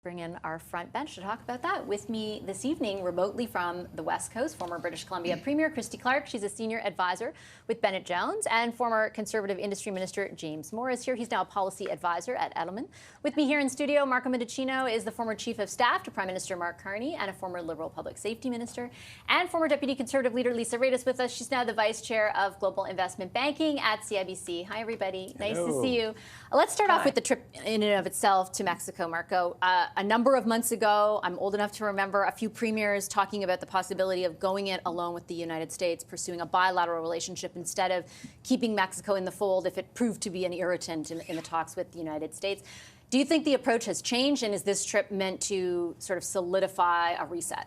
Bring in our front bench to talk about that. With me this evening, remotely from the West Coast, former British Columbia Premier Christy Clark. She's a senior advisor with Bennett Jones, and former Conservative Industry Minister James Moore is here. He's now a policy advisor at Edelman. With me here in studio, Marco Mendicino is the former Chief of Staff to Prime Minister Mark Carney and a former Liberal Public Safety Minister, and former Deputy Conservative leader Lisa Raitis with us. She's now the Vice Chair of Global Investment Banking at CIBC. Hi, everybody. Hello. Nice to see you. Let's start off with the trip in and of itself to Mexico, Marco. A number of months ago, I'm old enough to remember a few premiers talking about the possibility of going it alone with the United States, pursuing a bilateral relationship instead of keeping Mexico in the fold if it proved to be an irritant in the talks with the United States. Do you think the approach has changed, and is this trip meant to sort of solidify a reset?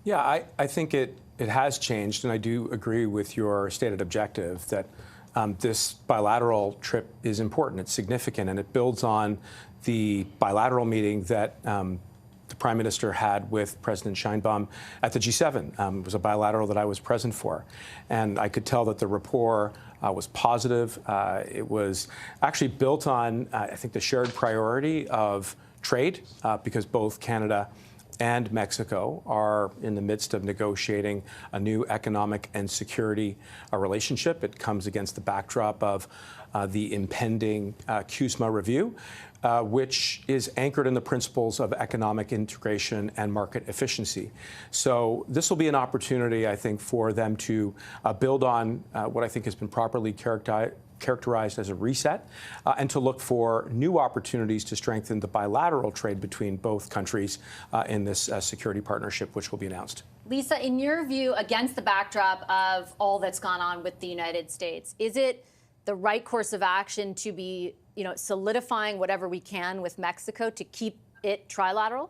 Yeah, I think it has changed, and I do agree with your stated objective that this bilateral trip is important, it's significant, and it builds on the bilateral meeting that the Prime Minister had with President Sheinbaum at the G7. It was a bilateral that I was present for. And I could tell that the rapport was positive. It was actually built on, I think, the shared priority of trade, because both Canada and Mexico are in the midst of negotiating a new economic and security relationship. It comes against the backdrop of the impending CUSMA review, which is anchored in the principles of economic integration and market efficiency. So this will be an opportunity, I think, for them to build on what I think has been properly characterized as a reset, and to look for new opportunities to strengthen the bilateral trade between both countries in this security partnership, which will be announced. Lisa, in your view, against the backdrop of all that's gone on with the United States, is it the right course of action to be, solidifying whatever we can with Mexico to keep it trilateral?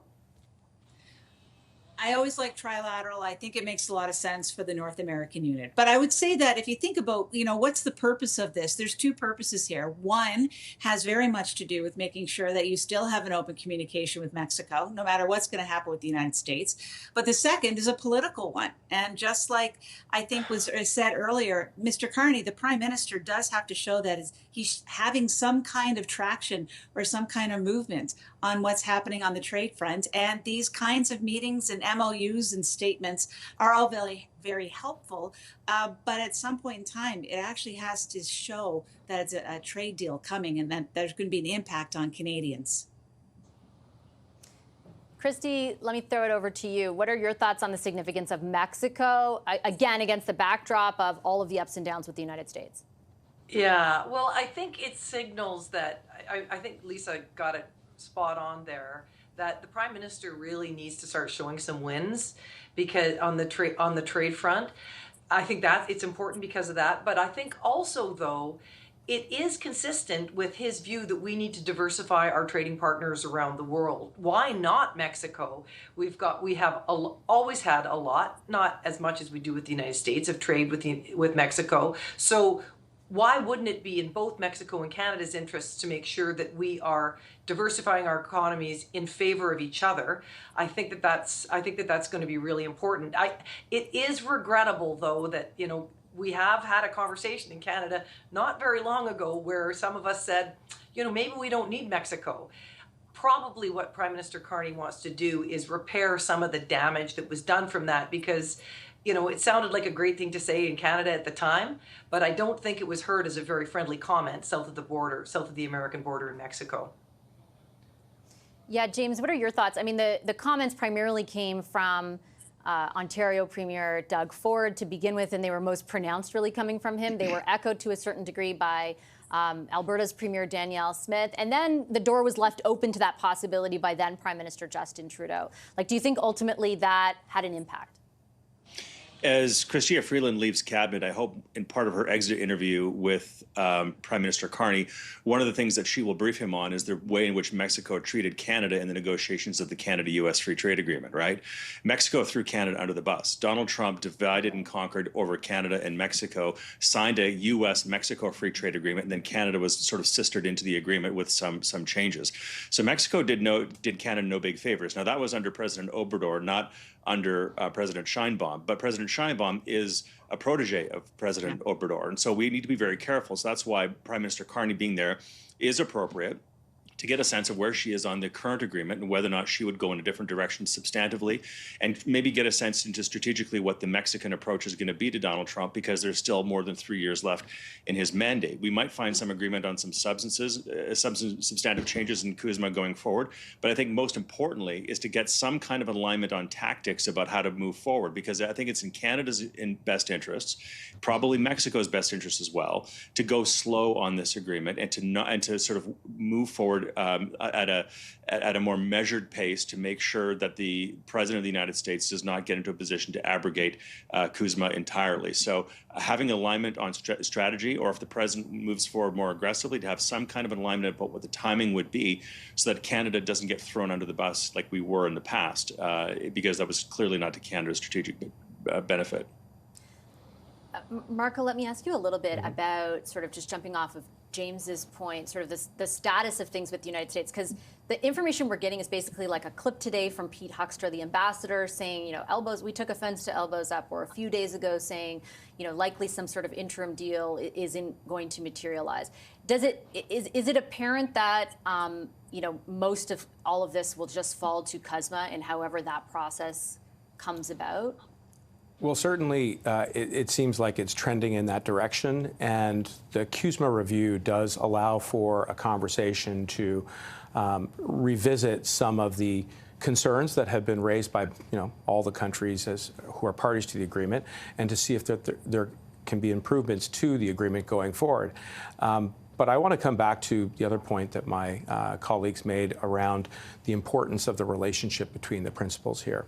I always like trilateral. I think it makes a lot of sense for the North American unit. But I would say that if you think about, what's the purpose of this? There's two purposes here. One has very much to do with making sure that you still have an open communication with Mexico, no matter what's going to happen with the United States. But the second is a political one. And just like I think was said earlier, Mr. Carney, the Prime Minister, does have to show that he's having some kind of traction or some kind of movement on what's happening on the trade front. And these kinds of meetings and MOUs and statements are all very, very helpful. But at some point in time, it actually has to show that it's a trade deal coming and that there's going to be an impact on Canadians. Christy, let me throw it over to you. What are your thoughts on the significance of Mexico, again, against the backdrop of all of the ups and downs with the United States? Yeah, well, I think it signals that, I think Lisa got it spot on there, that the Prime Minister really needs to start showing some wins because on the trade front. I think that it's important because of that. But I think also, though, it is consistent with his view that we need to diversify our trading partners around the world. Why not Mexico? We have always had a lot, not as much as we do with the United States, of trade with Mexico. So why wouldn't it be in both Mexico and Canada's interests to make sure that we are diversifying our economies in favor of each other? I think that that's going to be really important. It is regrettable, though, that we have had a conversation in Canada not very long ago where some of us said, maybe we don't need Mexico. Probably what Prime Minister Carney wants to do is repair some of the damage that was done from that, because it sounded like a great thing to say in Canada at the time, but I don't think it was heard as a very friendly comment south of the border, south of the American border in Mexico. Yeah, James, what are your thoughts? I mean, the comments primarily came from Ontario Premier Doug Ford to begin with, and they were most pronounced really coming from him. They were echoed to a certain degree by Alberta's Premier Danielle Smith. And then the door was left open to that possibility by then Prime Minister Justin Trudeau. Do you think ultimately that had an impact? As Chrystia Freeland leaves cabinet, I hope in part of her exit interview with Prime Minister Carney, one of the things that she will brief him on is the way in which Mexico treated Canada in the negotiations of the Canada-U.S. Free Trade Agreement, right? Mexico threw Canada under the bus. Donald Trump divided and conquered over Canada and Mexico, signed a U.S.-Mexico Free Trade Agreement, and then Canada was sort of sistered into the agreement with some changes. So Mexico did Canada no big favors. Now, that was under President Obrador, not under President Sheinbaum. But President Sheinbaum is a protege of President Obrador. And so we need to be very careful. So that's why Prime Minister Carney being there is appropriate. to get a sense of where she is on the current agreement and whether or not she would go in a different direction substantively, and maybe get a sense into strategically what the Mexican approach is going to be to Donald Trump, because there's still more than 3 years left in his mandate. We might find some agreement on some substantive changes in CUSMA going forward, but I think most importantly is to get some kind of alignment on tactics about how to move forward, because I think it's in Canada's best interests, probably Mexico's best interests as well, to go slow on this agreement and to sort of move forward at a more measured pace to make sure that the President of the United States does not get into a position to abrogate CUSMA entirely. So having alignment on strategy, or if the President moves forward more aggressively, to have some kind of alignment about what the timing would be so that Canada doesn't get thrown under the bus like we were in the past, because that was clearly not to Canada's strategic benefit. Marco, let me ask you a little bit about sort of just jumping off of James's point, sort of the status of things with the United States, because the information we're getting is basically like a clip today from Pete Huckster, the ambassador, saying, we took offense to elbows up, or a few days ago saying, likely some sort of interim deal isn't going to materialize. Is it apparent that, most of all of this will just fall to CUSMA and however that process comes about? Well, certainly it seems like it's trending in that direction, and the CUSMA review does allow for a conversation to revisit some of the concerns that have been raised by all the countries who are parties to the agreement, and to see if there can be improvements to the agreement going forward. But I want to come back to the other point that my colleagues made around the importance of the relationship between the principals here.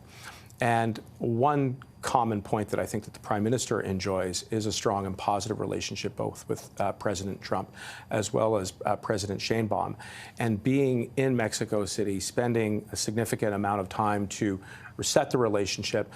And one common point that I think that the Prime Minister enjoys is a strong and positive relationship both with President Trump as well as President Sheinbaum. And being in Mexico City, spending a significant amount of time to reset the relationship,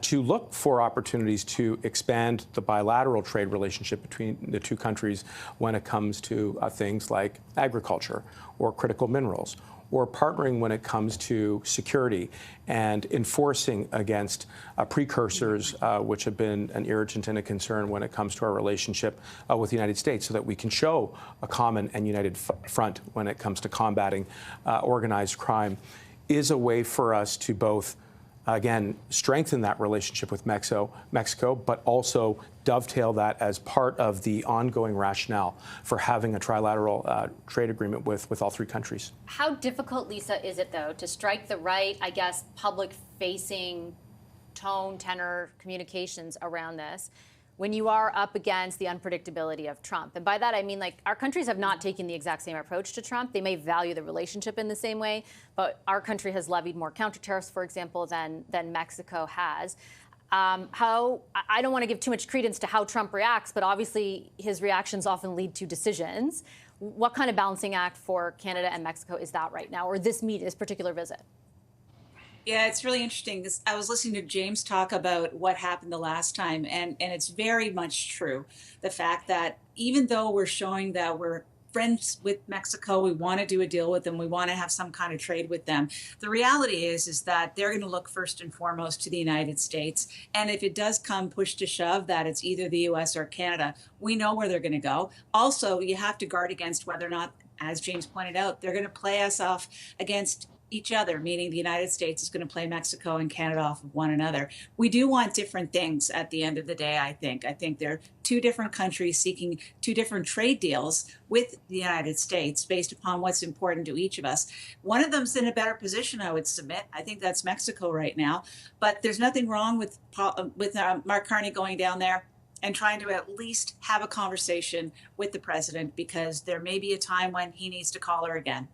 to look for opportunities to expand the bilateral trade relationship between the two countries when it comes to things like agriculture or critical minerals, or partnering when it comes to security and enforcing against precursors, which have been an irritant and a concern when it comes to our relationship with the United States, so that we can show a common and united front when it comes to combating organized crime, is a way for us to both, again, strengthen that relationship with Mexico, but also dovetail that as part of the ongoing rationale for having a trilateral trade agreement with all three countries. How difficult, Lisa, is it, though, to strike the right, public-facing tone, tenor, communications around this when you are up against the unpredictability of Trump? And by that, I mean, our countries have not taken the exact same approach to Trump. They may value the relationship in the same way, but our country has levied more counter tariffs, for example, than Mexico has. I don't want to give too much credence to how Trump reacts, but obviously his reactions often lead to decisions. What kind of balancing act for Canada and Mexico is that right now, or this particular visit? Yeah, it's really interesting. I was listening to James talk about what happened the last time, and it's very much true. The fact that even though we're showing that we're friends with Mexico, we want to do a deal with them, we want to have some kind of trade with them, the reality is that they're going to look first and foremost to the United States. And if it does come push to shove that it's either the US or Canada, we know where they're going to go. Also, you have to guard against whether or not, as James pointed out, they're going to play us off against each other, meaning the United States is going to play Mexico and Canada off of one another. We do want different things at the end of the day, I think. I think they're two different countries seeking two different trade deals with the United States based upon what's important to each of us. One of them's in a better position, I would submit. I think that's Mexico right now. But there's nothing wrong with Mark Carney going down there and trying to at least have a conversation with the president, because there may be a time when he needs to call her again.